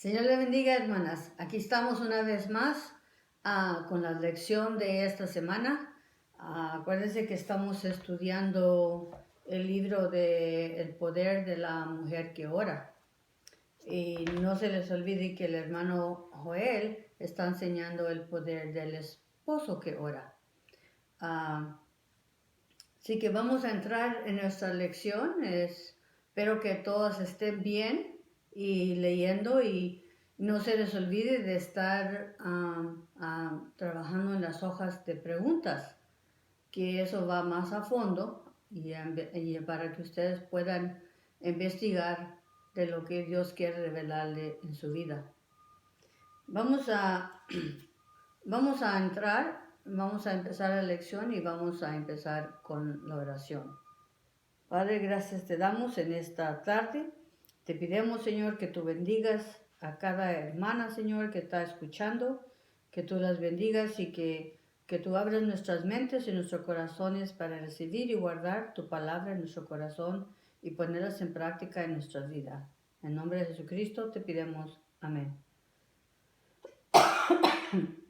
Señor le bendiga, hermanas. Aquí estamos una vez más con la lección de esta semana. Acuérdense que estamos estudiando el libro de El poder de la mujer que ora. Y no se les olvide que el hermano Joel está enseñando el poder del esposo que ora. Así que vamos a entrar en nuestra lección. Espero que todos estén bien y leyendo y no se les olvide de estar trabajando en las hojas de preguntas, que eso va más a fondo y para que ustedes puedan investigar de lo que Dios quiere revelarle en su vida. Vamos a empezar la lección y vamos a empezar con la oración. Padre, gracias te damos en esta tarde. Te pedimos, Señor, que tú bendigas a cada hermana, Señor, que está escuchando, que tú las bendigas y que tú abras nuestras mentes y nuestros corazones para recibir y guardar tu palabra en nuestro corazón y ponerlas en práctica en nuestra vida. En nombre de Jesucristo te pedimos. Amén.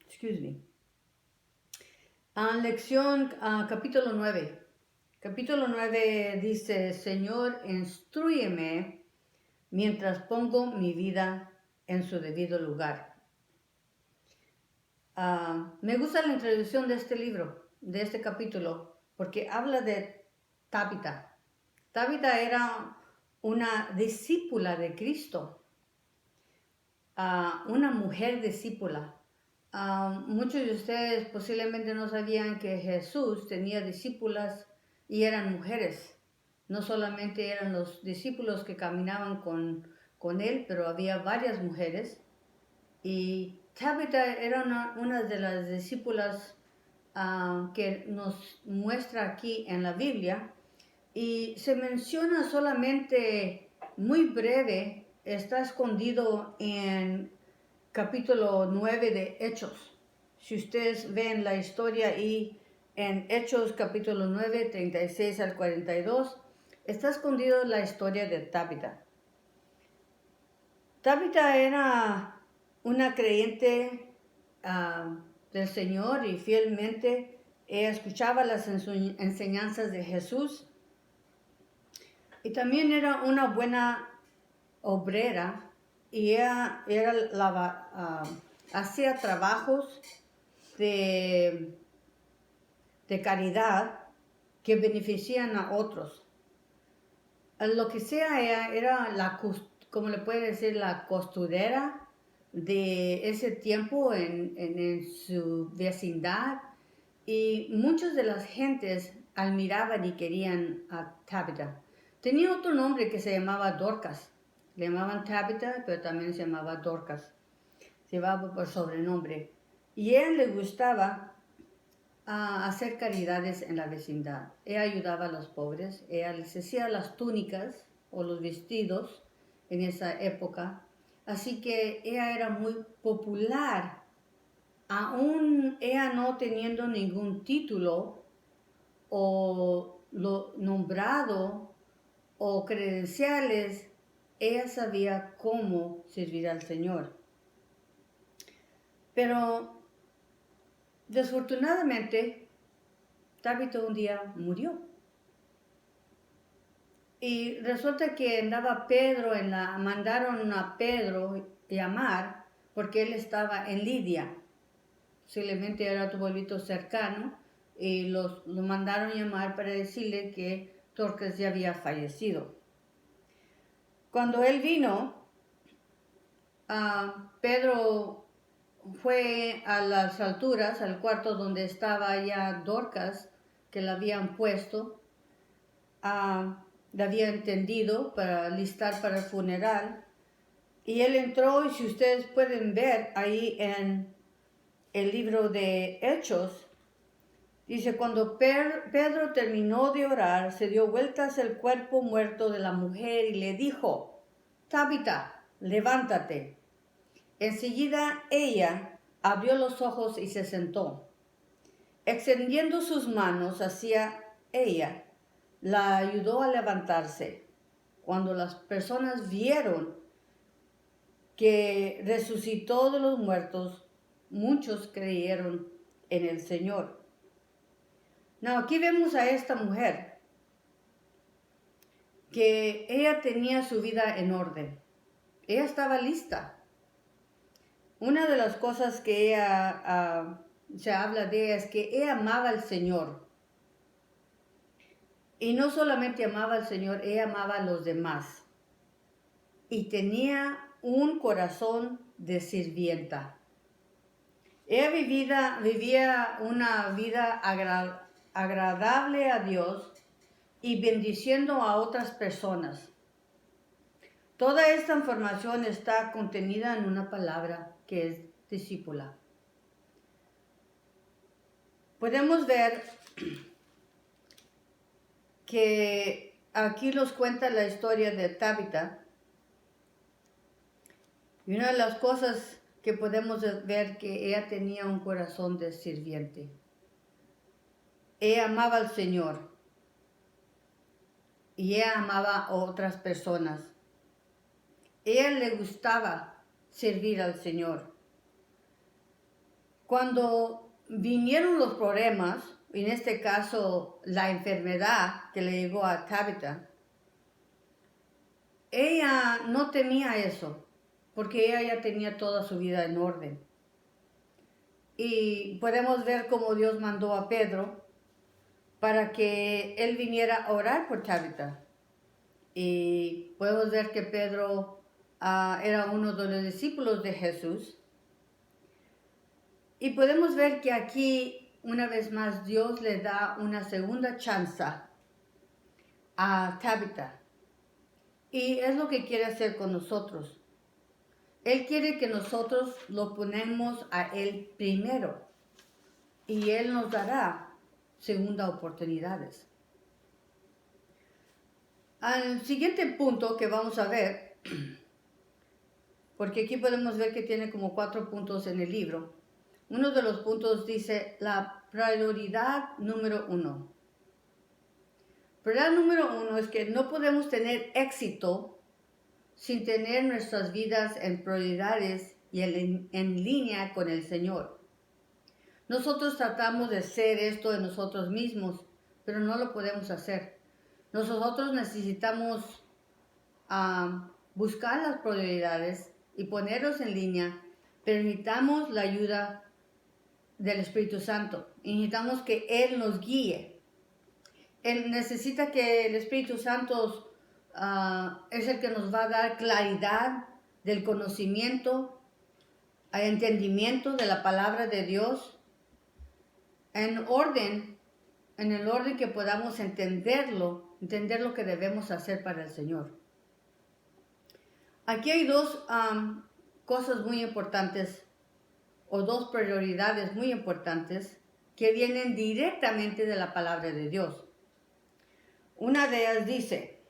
Excuse me. Lección capítulo 9. Capítulo 9 dice: Señor, instrúyeme mientras pongo mi vida en su debido lugar. Me gusta la introducción de este libro, de este capítulo, porque habla de Tabita. Tabita era una discípula de Cristo, una mujer discípula. Muchos de ustedes posiblemente no sabían que Jesús tenía discípulas y eran mujeres. No solamente eran los discípulos que caminaban con él, pero había varias mujeres. Y Tabita era una de las discípulas que nos muestra aquí en la Biblia. Y se menciona solamente muy breve, está escondido en capítulo 9 de Hechos. Si ustedes ven la historia ahí en Hechos capítulo 9, 36 al 42, está escondido la historia de Tabita. Tabita era una creyente del Señor y fielmente ella escuchaba las enseñanzas de Jesús y también era una buena obrera y ella hacía trabajos de caridad que benefician a otros. Lo que sea, ella era como le puede decir, la costurera de ese tiempo en su vecindad, y muchas de las gentes admiraban y querían a Tabita. Tenía otro nombre que se llamaba Dorcas. Le llamaban Tabita, pero también se llamaba Dorcas. Se llamaba por sobrenombre. Y a él le gustaba hacer caridades en la vecindad. Ella ayudaba a los pobres, ella les hacía las túnicas o los vestidos en esa época. Así que ella era muy popular, aún ella no teniendo ningún título o nombrado o credenciales. Ella sabía cómo servir al Señor. Pero desafortunadamente, Tabita un día murió. Y resulta que andaba Pedro mandaron a Pedro llamar porque él estaba en Lidia. Posiblemente era tu pueblito cercano, y lo mandaron llamar para decirle que Dorcas ya había fallecido. Cuando él vino, Pedro fue a las alturas, al cuarto donde estaba ya Dorcas, que la habían puesto, la había entendido para listar para el funeral. Y él entró, y si ustedes pueden ver ahí en el libro de Hechos, dice: cuando Pedro terminó de orar, se dio vueltas el cuerpo muerto de la mujer y le dijo: Tabita, levántate. Enseguida ella abrió los ojos y se sentó. Extendiendo sus manos hacia ella, la ayudó a levantarse. Cuando las personas vieron que resucitó de los muertos, muchos creyeron en el Señor. No, aquí vemos a esta mujer que ella tenía su vida en orden. Ella estaba lista. Una de las cosas que ella se habla de ella es que ella amaba al Señor. Y no solamente amaba al Señor, ella amaba a los demás. Y tenía un corazón de sirvienta. Ella vivía una vida agradable a Dios y bendiciendo a otras personas. Toda esta información está contenida en una palabra que es discípula. Podemos ver que aquí nos cuenta la historia de Tabita. Y una de las cosas que podemos ver que ella tenía un corazón de sirviente. Ella amaba al Señor y ella amaba a otras personas. Ella le gustaba servir al Señor. Cuando vinieron los problemas, en este caso la enfermedad que le llegó a Tabita, ella no temía eso, porque ella ya tenía toda su vida en orden. Y podemos ver cómo Dios mandó a Pedro para que él viniera a orar por Tabita. Y podemos ver que Pedro era uno de los discípulos de Jesús. Y podemos ver que aquí, una vez más, Dios le da una segunda chance a Tabita. Y es lo que quiere hacer con nosotros. Él quiere que nosotros lo ponemos a Él primero. Y Él nos dará segundas oportunidades. Al siguiente punto que vamos a ver, porque aquí podemos ver que tiene como 4 puntos en el libro. Uno de los puntos dice la prioridad número 1. Prioridad número 1 es que no podemos tener éxito sin tener nuestras vidas en prioridades y en línea con el Señor. Nosotros tratamos de hacer esto de nosotros mismos, pero no lo podemos hacer. Nosotros necesitamos buscar las prioridades y ponerlos en línea, pero necesitamos la ayuda del Espíritu Santo y necesitamos que Él nos guíe. Él necesita que el Espíritu Santo es el que nos va a dar claridad del conocimiento, entendimiento de la palabra de Dios, en el orden que podamos entender lo que debemos hacer para el Señor. Aquí hay dos cosas muy importantes, o dos prioridades muy importantes, que vienen directamente de la palabra de Dios. Una de ellas dice,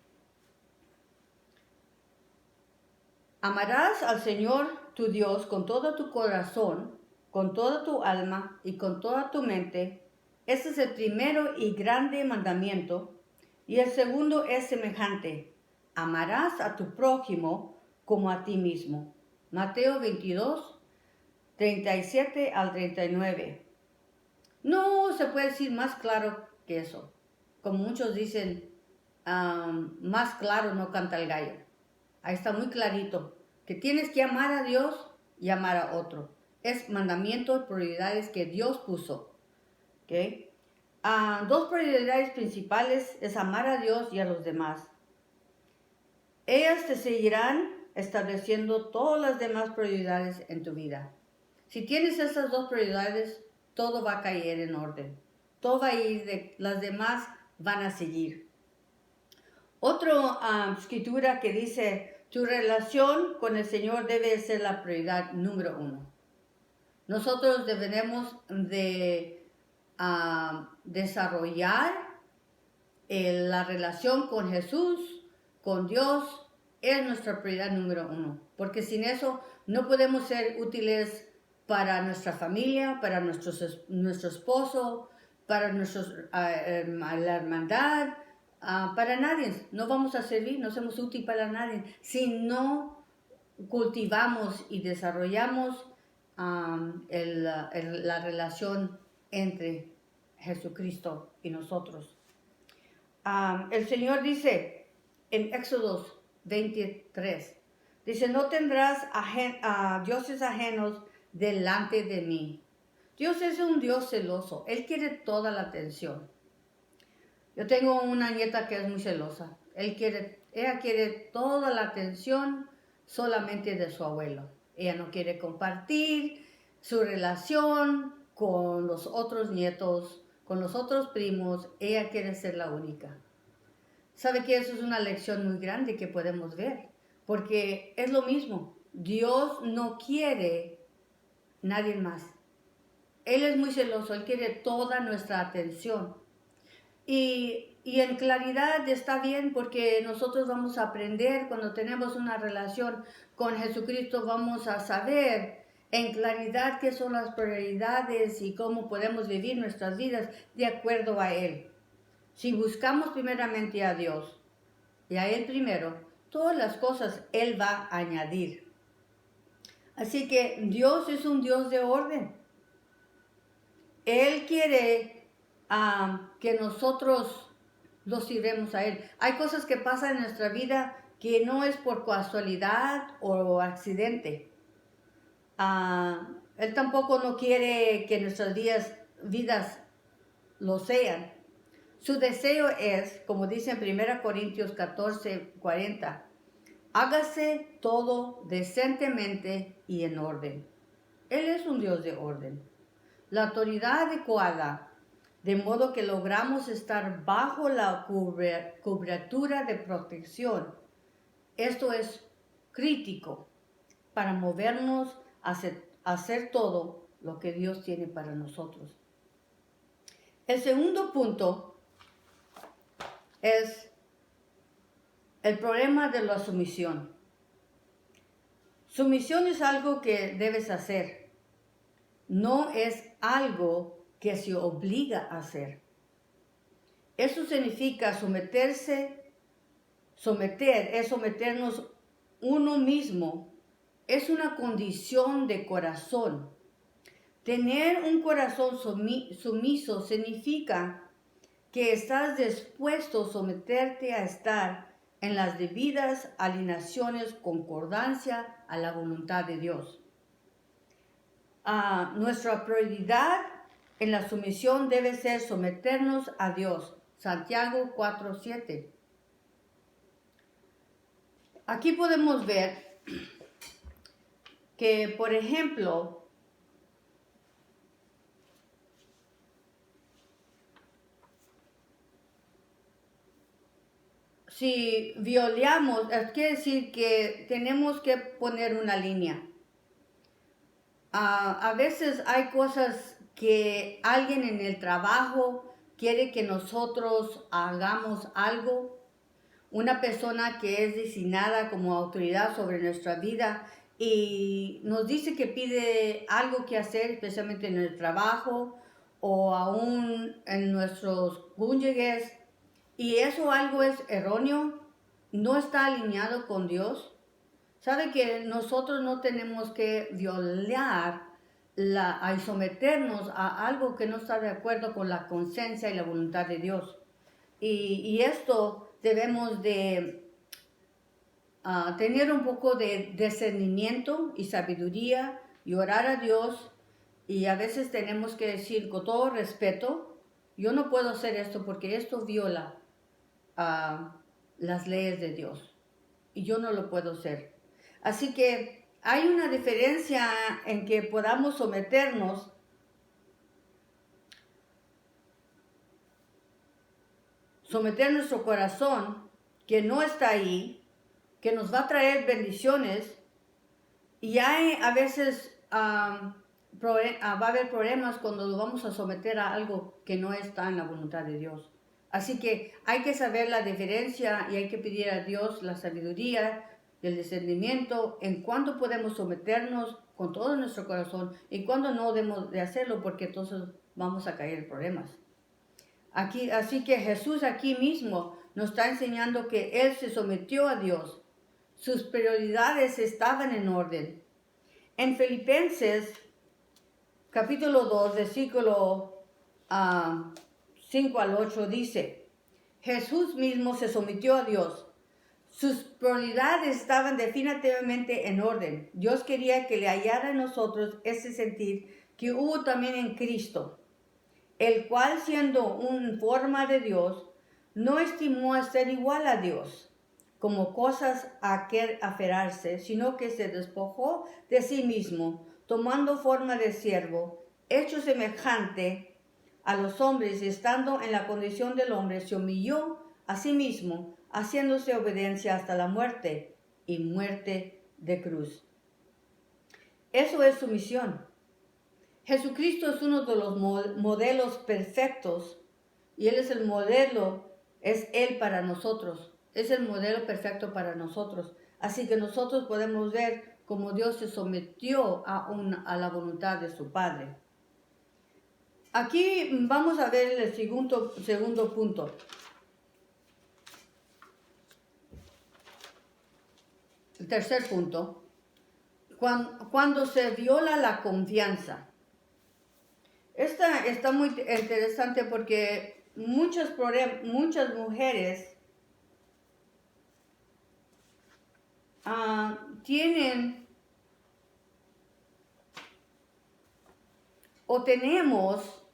amarás al Señor tu Dios con todo tu corazón, con toda tu alma y con toda tu mente. Este es el primero y grande mandamiento. Y el segundo es semejante. Amarás a tu prójimo como a ti mismo. Mateo 22, 37 al 39. No se puede decir más claro que eso. Como muchos dicen, más claro no canta el gallo. Ahí está muy clarito que tienes que amar a Dios y amar a otro. Es mandamientos, prioridades que Dios puso. ¿Okay? Dos prioridades principales es amar a Dios y a los demás. Ellas te seguirán estableciendo todas las demás prioridades en tu vida. Si tienes esas dos prioridades, todo va a caer en orden. Todo va a ir, las demás van a seguir. Otra escritura que dice, tu relación con el Señor debe ser la prioridad número 1. Nosotros debemos de desarrollar la relación con Jesús, con Dios, es nuestra prioridad número 1. Porque sin eso no podemos ser útiles para nuestra familia, para nuestro esposo, para la hermandad, para nadie. No vamos a servir, no somos útiles para nadie si no cultivamos y desarrollamos la relación entre Jesucristo y nosotros. El Señor dice en Éxodo 23, dice, no tendrás dioses ajenos delante de mí. Dios es un Dios celoso, Él quiere toda la atención. Yo tengo una nieta que es muy celosa, ella quiere toda la atención solamente de su abuelo. Ella no quiere compartir su relación con los otros nietos, con los otros primos, ella quiere ser la única. ¿Sabe que eso es una lección muy grande que podemos ver? Porque es lo mismo, Dios no quiere nadie más. Él es muy celoso, Él quiere toda nuestra atención. Y en claridad está bien porque nosotros vamos a aprender cuando tenemos una relación con Jesucristo, vamos a saber en claridad qué son las prioridades y cómo podemos vivir nuestras vidas de acuerdo a Él. Si buscamos primeramente a Dios y a Él primero, todas las cosas Él va a añadir. Así que Dios es un Dios de orden. Él quiere que nosotros lo sirvemos a Él. Hay cosas que pasan en nuestra vida que no es por casualidad o accidente. Él tampoco no quiere que nuestras vidas lo sean. Su deseo es, como dice en 1 Corintios 14:40, hágase todo decentemente y en orden. Él es un Dios de orden. La autoridad adecuada, de modo que logramos estar bajo la cobertura de protección. Esto es crítico para movernos a hacer todo lo que Dios tiene para nosotros. El segundo punto es el problema de la sumisión. Sumisión es algo que debes hacer, no es algo que se obliga a hacer. Eso significa someter es someternos uno mismo, es una condición de corazón. Tener un corazón sumiso significa que estás dispuesto a someterte a estar en las debidas alineaciones, concordancia a la voluntad de Dios. Nuestra prioridad en la sumisión debe ser someternos a Dios. Santiago 4:7. Aquí podemos ver que, por ejemplo, si violamos, quiere decir que tenemos que poner una línea. A veces hay cosas que alguien en el trabajo quiere que nosotros hagamos algo. Una persona que es designada como autoridad sobre nuestra vida y nos dice que pide algo que hacer, especialmente en el trabajo o aún en nuestros cónyuges, y eso algo es erróneo, no está alineado con Dios. Sabe que nosotros no tenemos que violar y someternos a algo que no está de acuerdo con la conciencia y la voluntad de Dios. Y esto debemos de tener un poco de discernimiento y sabiduría y orar a Dios. Y a veces tenemos que decir con todo respeto, yo no puedo hacer esto porque esto viola las leyes de Dios. Y yo no lo puedo hacer. Así que hay una diferencia en que podamos someter nuestro corazón, que no está ahí, que nos va a traer bendiciones, y hay a veces va a haber problemas cuando lo vamos a someter a algo que no está en la voluntad de Dios. Así que hay que saber la diferencia y hay que pedir a Dios la sabiduría y el discernimiento en cuándo podemos someternos con todo nuestro corazón y cuándo no debemos de hacerlo, porque entonces vamos a caer en problemas. Así que Jesús aquí mismo nos está enseñando que Él se sometió a Dios. sus prioridades estaban en orden. En Filipenses capítulo 2, versículo 5 al 8 dice, Jesús mismo se sometió a Dios. Sus prioridades estaban definitivamente en orden. Dios quería que le hallara en nosotros ese sentir que hubo también en Cristo, el cual siendo en forma de Dios, no estimó a ser igual a Dios como cosas a que aferrarse, sino que se despojó de sí mismo, tomando forma de siervo, hecho semejante a los hombres y estando en la condición del hombre, se humilló a sí mismo, haciéndose obediencia hasta la muerte y muerte de cruz. Eso es su misión. Jesucristo es uno de los modelos perfectos y Él es el modelo, es Él para nosotros. Es el modelo perfecto para nosotros. Así que nosotros podemos ver cómo Dios se sometió a la voluntad de su Padre. Aquí vamos a ver el segundo punto. El tercer punto. Cuando se viola la confianza. Esta está muy interesante porque muchas mujeres tienen o tenemos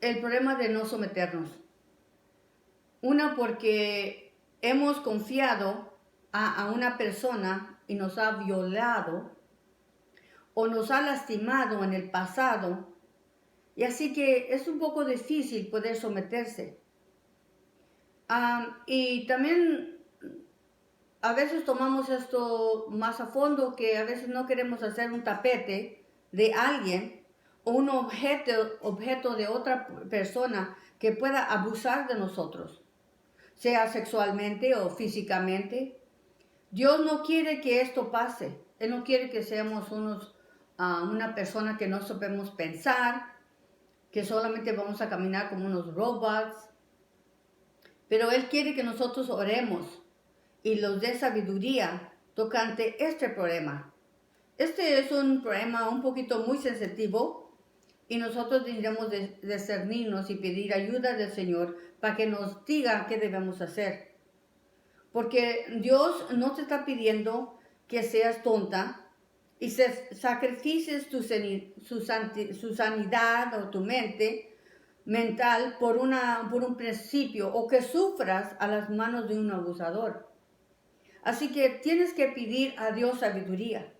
el problema de no someternos. Una porque hemos confiado a una persona y nos ha violado o nos ha lastimado en el pasado, y así que es un poco difícil poder someterse. Y también a veces tomamos esto más a fondo, que a veces no queremos hacer un tapete de alguien o un objeto de otra persona que pueda abusar de nosotros, sea sexualmente o físicamente. Dios no quiere que esto pase. Él no quiere que seamos una persona que no sabemos pensar, que solamente vamos a caminar como unos robots. Pero Él quiere que nosotros oremos y los dé sabiduría tocante este problema. Este es un problema un poquito muy sensitivo y nosotros tendremos de discernirnos y pedir ayuda del Señor para que nos diga qué debemos hacer. Porque Dios no te está pidiendo que seas tonta y sacrifiques su sanidad o tu mente mental por un principio o que sufras a las manos de un abusador. Así que tienes que pedir a Dios sabiduría.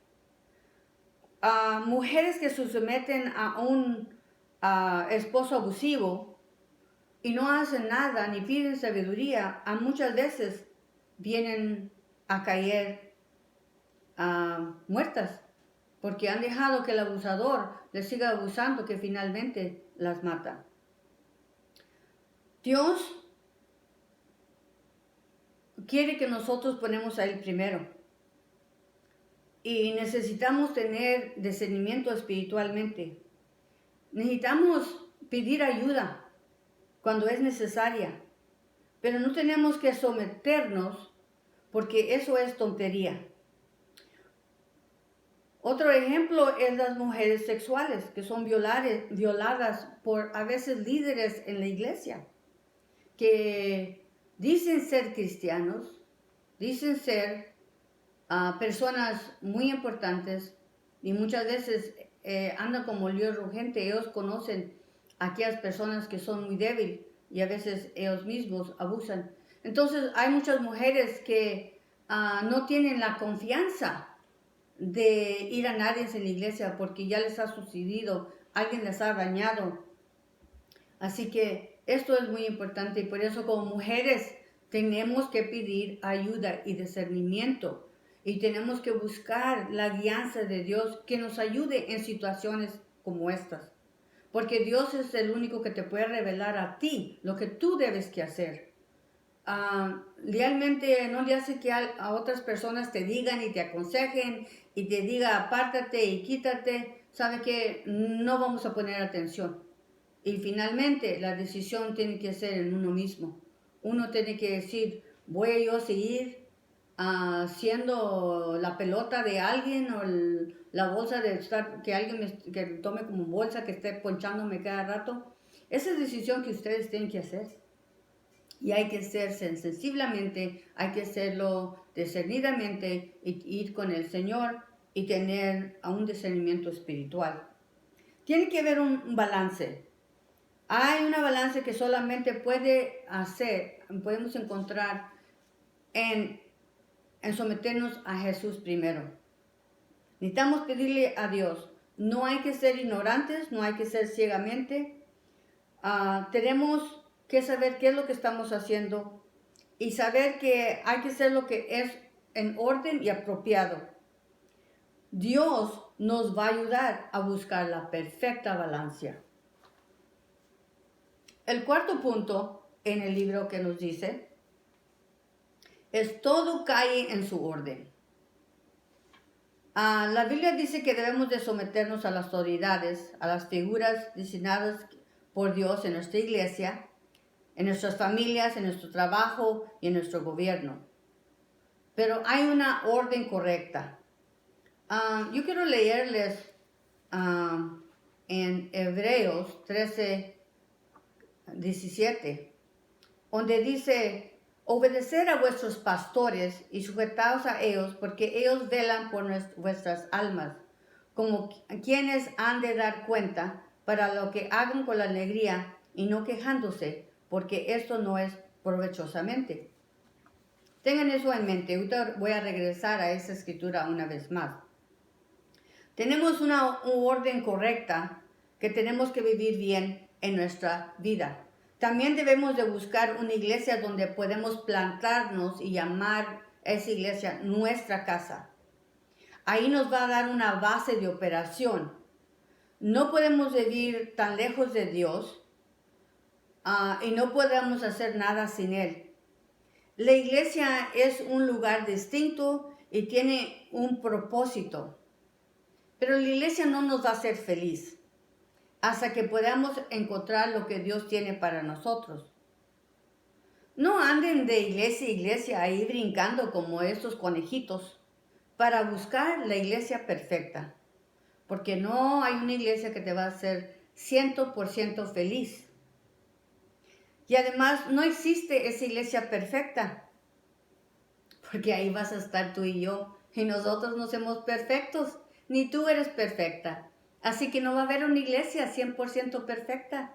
Mujeres que se someten a un esposo abusivo y no hacen nada ni piden sabiduría, muchas veces vienen a caer muertas porque han dejado que el abusador les siga abusando, que finalmente las mata. Dios quiere que nosotros ponemos a Él primero. Y necesitamos tener discernimiento espiritualmente. Necesitamos pedir ayuda cuando es necesaria. Pero no tenemos que someternos porque eso es tontería. Otro ejemplo es las mujeres sexuales que son violadas por a veces líderes en la iglesia que dicen ser cristianos, dicen ser personas muy importantes y muchas veces andan como león rugiente. Ellos conocen a aquellas personas que son muy débiles y a veces ellos mismos abusan. Entonces hay muchas mujeres que no tienen la confianza de ir a nadie en la iglesia porque ya les ha sucedido, alguien les ha dañado. Así que esto es muy importante y por eso como mujeres tenemos que pedir ayuda y discernimiento y tenemos que buscar la guianza de Dios que nos ayude en situaciones como estas. Porque Dios es el único que te puede revelar a ti lo que tú debes que hacer. Realmente no le hace que a otras personas te digan y te aconsejen y te diga apártate y quítate. Sabe que no vamos a poner atención. Y finalmente la decisión tiene que ser en uno mismo. Uno tiene que decir, voy yo a seguir siendo la pelota de alguien o la bolsa de estar, que alguien que tome como bolsa, que esté ponchándome cada rato. Esa es decisión que ustedes tienen que hacer. Y hay que ser sensiblemente, hay que hacerlo discernidamente, y ir con el Señor y tener un discernimiento espiritual. Tiene que haber un balance. Hay una balance que solamente podemos encontrar en someternos a Jesús primero. Necesitamos pedirle a Dios. No hay que ser ignorantes, no hay que ser ciegamente. Tenemos que saber qué es lo que estamos haciendo y saber que hay que hacer lo que es en orden y apropiado. Dios nos va a ayudar a buscar la perfecta balanza. El cuarto punto en el libro que nos dice es: todo cae en su orden. La Biblia dice que debemos de someternos a las autoridades, a las figuras designadas por Dios en nuestra iglesia, en nuestras familias, en nuestro trabajo y en nuestro gobierno. Pero hay una orden correcta. Yo quiero leerles en Hebreos 13:17, donde dice: obedecer a vuestros pastores y sujetaos a ellos, porque ellos velan por vuestras almas, como quienes han de dar cuenta, para lo que hagan con alegría y no quejándose, porque esto no es provechosamente. Tengan eso en mente. Ahorita voy a regresar a esa escritura una vez más. Tenemos una orden correcta que tenemos que vivir bien en nuestra vida. También debemos de buscar una iglesia donde podemos plantarnos y llamar a esa iglesia nuestra casa. Ahí nos va a dar una base de operación. No podemos vivir tan lejos de Dios y no podemos hacer nada sin Él. La iglesia es un lugar distinto y tiene un propósito. Pero la iglesia no nos va a hacer feliz hasta que podamos encontrar lo que Dios tiene para nosotros. No anden de iglesia a iglesia ahí brincando como estos conejitos para buscar la iglesia perfecta, porque no hay una iglesia que te va a hacer 100% feliz. Y además no existe esa iglesia perfecta, porque ahí vas a estar tú y yo, y nosotros no somos perfectos, ni tú eres perfecta. Así que no va a haber una iglesia 100% perfecta.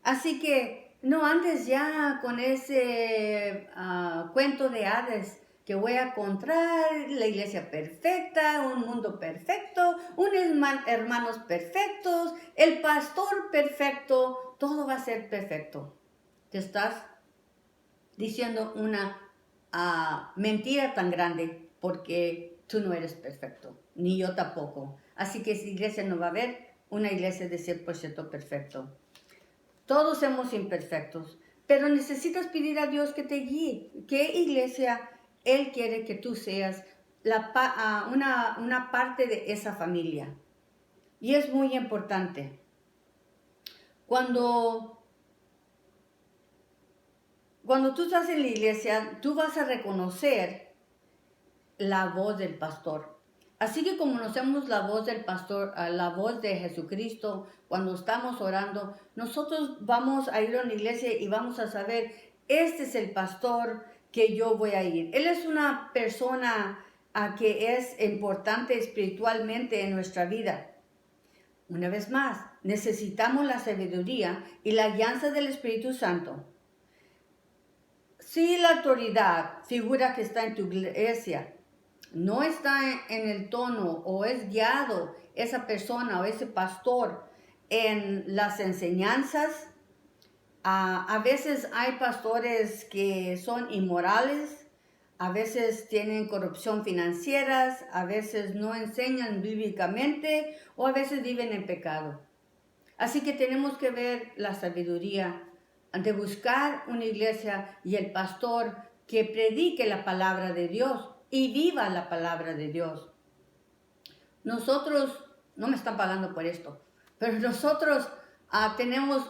Así que no andes ya con ese cuento de hadas que voy a encontrar la iglesia perfecta, un mundo perfecto, unos hermanos perfectos, el pastor perfecto, todo va a ser perfecto. Te estás diciendo una mentira tan grande, porque tú no eres perfecto, ni yo tampoco. Así que esa iglesia no va a haber una iglesia de 100% perfecto. Todos somos imperfectos, pero necesitas pedir a Dios que te guíe. ¿Qué iglesia Él quiere que tú seas una parte de esa familia? Y es muy importante. Cuando tú estás en la iglesia, tú vas a reconocer la voz del pastor. Así que como conocemos la voz del pastor, la voz de Jesucristo, cuando estamos orando, nosotros vamos a ir a una iglesia y vamos a saber: este es el pastor que yo voy a ir. Él es una persona que es importante espiritualmente en nuestra vida. Una vez más, necesitamos la sabiduría y la guianza del Espíritu Santo. Si la autoridad, figura que está en tu iglesia, no está en el tono o es guiado esa persona o ese pastor en las enseñanzas, a veces hay pastores que son inmorales, a veces tienen corrupción financiera, a veces no enseñan bíblicamente o a veces viven en pecado. Así que tenemos que ver la sabiduría de buscar una iglesia y el pastor que predique la palabra de Dios y viva la palabra de Dios. Nosotros, no me están pagando por esto, pero nosotros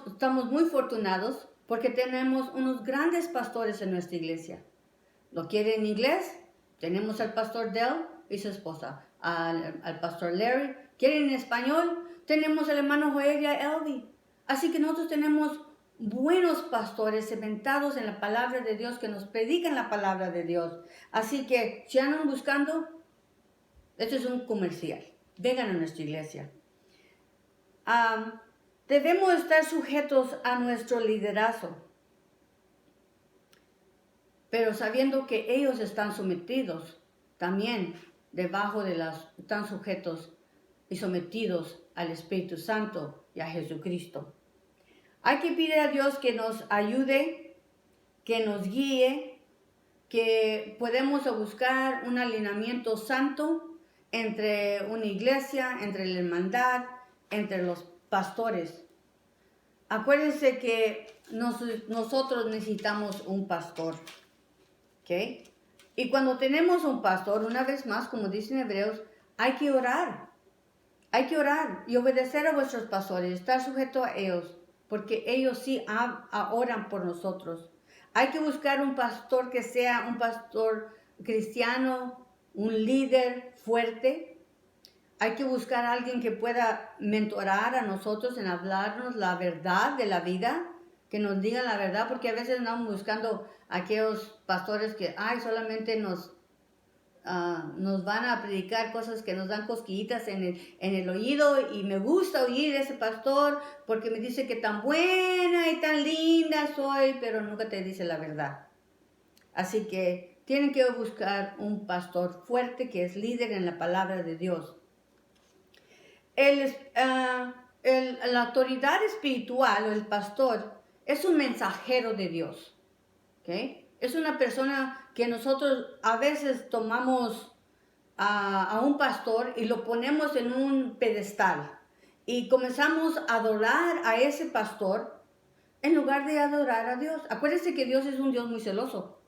estamos muy afortunados porque tenemos unos grandes pastores en nuestra iglesia. ¿Lo quieren en inglés? Tenemos al pastor Dell y su esposa, al pastor Larry. ¿Quieren en español? Tenemos al hermano Joel y a Elvi. Así que nosotros tenemos buenos pastores cementados en la palabra de Dios que nos predican la palabra de Dios. Así que si andan buscando, esto es un comercial. Vengan a nuestra iglesia. Debemos estar sujetos a nuestro liderazgo, pero sabiendo que ellos están sometidos también debajo de están sujetos y sometidos al Espíritu Santo y a Jesucristo. Hay que pedir a Dios que nos ayude, que nos guíe, que podemos buscar un alineamiento santo entre una iglesia, entre la hermandad, entre los pastores. Acuérdense que nosotros necesitamos un pastor, ¿ok? Y cuando tenemos un pastor, una vez más, como dicen Hebreos, hay que orar. Hay que orar y obedecer a vuestros pastores, estar sujeto a ellos, porque ellos sí oran por nosotros. Hay que buscar un pastor que sea un pastor cristiano, un líder fuerte. Hay que buscar a alguien que pueda mentorar a nosotros en hablarnos la verdad de la vida, que nos diga la verdad, porque a veces andamos buscando a aquellos pastores que solamente nos van a predicar cosas que nos dan cosquillitas en el oído, y me gusta oír ese pastor porque me dice que tan buena y tan linda soy, pero nunca te dice la verdad. Así que tienen que buscar un pastor fuerte que es líder en la palabra de Dios. La autoridad espiritual o el pastor es un mensajero de Dios, ¿ok? Es una persona que nosotros a veces tomamos a un pastor y lo ponemos en un pedestal y comenzamos a adorar a ese pastor en lugar de adorar a Dios. Acuérdense que Dios es un Dios muy celoso.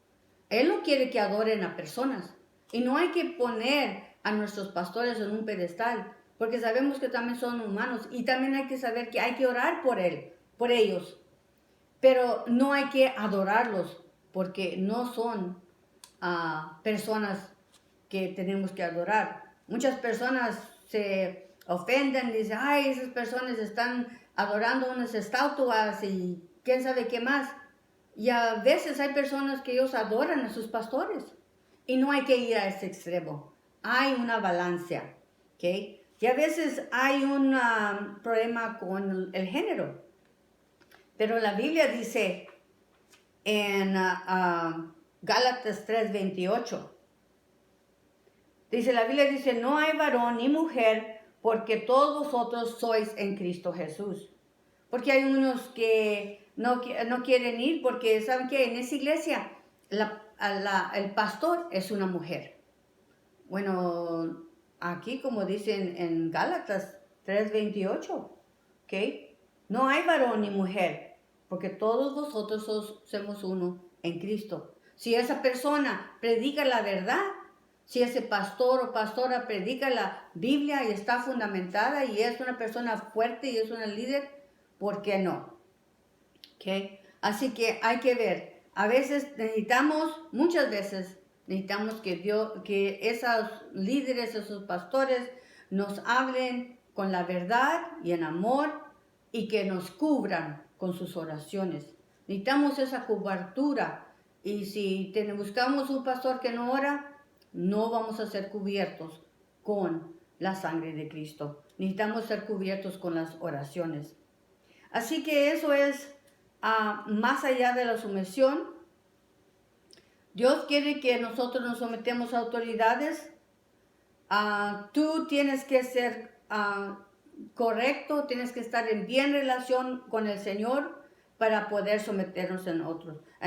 Él no quiere que adoren a personas y no hay que poner a nuestros pastores en un pedestal, porque sabemos que también son humanos y también hay que saber que hay que orar por ellos, pero no hay que adorarlos, porque no son personas que tenemos que adorar. Muchas personas se ofenden, dicen, esas personas están adorando unas estatuas y quién sabe qué más. Y a veces hay personas que ellos adoran a sus pastores y no hay que ir a ese extremo. Hay una balanza, ¿ok? Y a veces hay un problema con el género. Pero la Biblia dice en Gálatas 3:28. La Biblia dice, no hay varón ni mujer, porque todos vosotros sois en Cristo Jesús. Porque hay unos que no quieren ir porque saben que en esa iglesia el pastor es una mujer. Bueno, aquí como dicen en Gálatas 3:28, ¿ok? No hay varón ni mujer, porque todos vosotros somos uno en Cristo. Si esa persona predica la verdad, si ese pastor o pastora predica la Biblia y está fundamentada y es una persona fuerte y es una líder, ¿por qué no? ¿Okay? Así que hay que ver. A veces muchas veces necesitamos que esos líderes, esos pastores nos hablen con la verdad y en amor y que nos cubran con sus oraciones. Necesitamos esa cobertura, y si buscamos un pastor que no ora, no vamos a ser cubiertos con la sangre de Cristo. Necesitamos ser cubiertos con las oraciones. Así que eso es más allá de la sumisión. Dios quiere que nosotros nos sometemos a autoridades. Tú tienes que ser correcto, tienes que estar en bien relación con el Señor para poder someternos en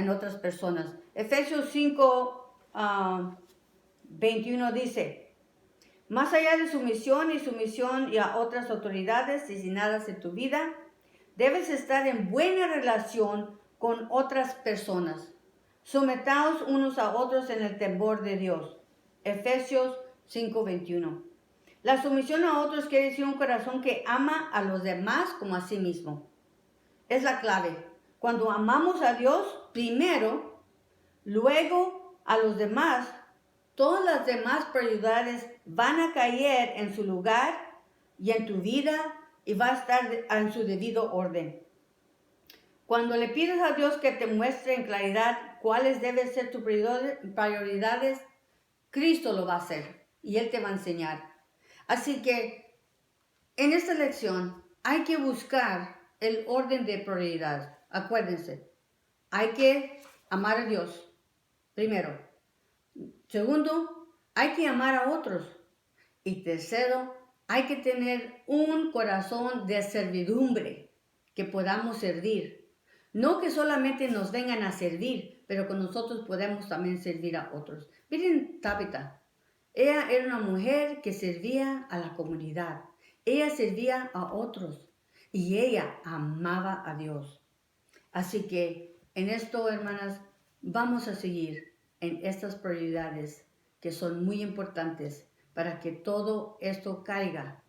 otras personas. Efesios 5:21 dice, más allá de sumisión y a otras autoridades designadas en tu vida, debes estar en buena relación con otras personas. Sometaos unos a otros en el temor de Dios. Efesios 5:21. La sumisión a otros quiere decir un corazón que ama a los demás como a sí mismo. Es la clave. Cuando amamos a Dios primero, luego a los demás, todas las demás prioridades van a caer en su lugar y en tu vida y va a estar en su debido orden. Cuando le pides a Dios que te muestre en claridad cuáles deben ser tus prioridades, Cristo lo va a hacer y Él te va a enseñar. Así que en esta lección hay que buscar el orden de prioridad. Acuérdense, hay que amar a Dios primero. Segundo, hay que amar a otros. Y tercero, hay que tener un corazón de servidumbre, que podamos servir. No que solamente nos vengan a servir, pero que nosotros podemos también servir a otros. Miren Tabitha, ella era una mujer que servía a la comunidad. Ella servía a otros y ella amaba a Dios. Así que en esto, hermanas, vamos a seguir en estas prioridades que son muy importantes para que todo esto caiga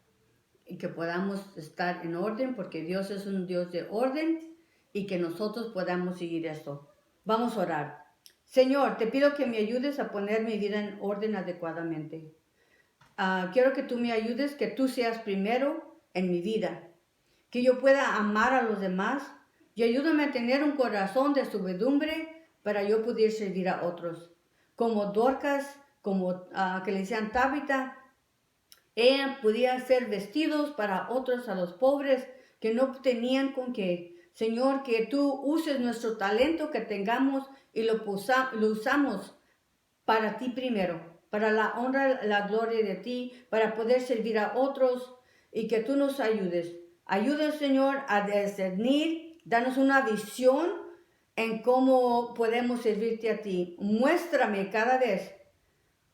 y que podamos estar en orden, porque Dios es un Dios de orden y que nosotros podamos seguir esto. Vamos a orar. Señor, te pido que me ayudes a poner mi vida en orden adecuadamente. Quiero que tú me ayudes, que tú seas primero en mi vida, que yo pueda amar a los demás y ayúdame a tener un corazón de servidumbre para yo poder servir a otros. Como Dorcas, como que le decían Tabitha, ella podía hacer vestidos para otros, a los pobres que no tenían con qué. Señor, que tú uses nuestro talento que tengamos y lo usamos para ti primero, para la honra, la gloria de ti, para poder servir a otros y que tú nos ayudes. Ayuda, Señor, a discernir, danos una visión en cómo podemos servirte a ti. Muéstrame cada vez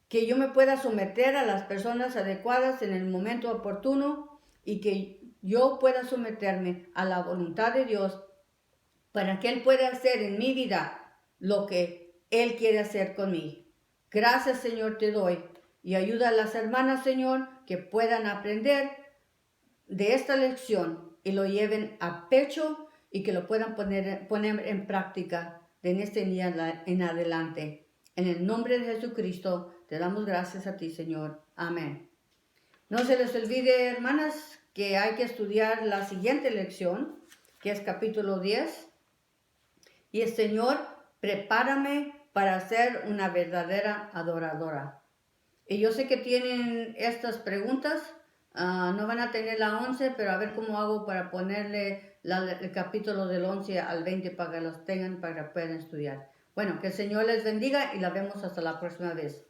que yo me pueda someter a las personas adecuadas en el momento oportuno y que yo pueda someterme a la voluntad de Dios para que Él pueda hacer en mi vida lo que Él quiere hacer conmigo. Gracias, Señor, te doy y ayuda a las hermanas, Señor, que puedan aprender de esta lección y lo lleven a pecho y que lo puedan poner en práctica en este día en adelante. En el nombre de Jesucristo te damos gracias a ti, Señor. Amén. No se les olvide, hermanas, que hay que estudiar la siguiente lección, que es capítulo 10. Y el Señor, prepárame para ser una verdadera adoradora. Y yo sé que tienen estas preguntas, no van a tener la 11, pero a ver cómo hago para ponerle el capítulo del 11 al 20 para que los tengan, para que puedan estudiar. Bueno, que el Señor les bendiga y la vemos hasta la próxima vez.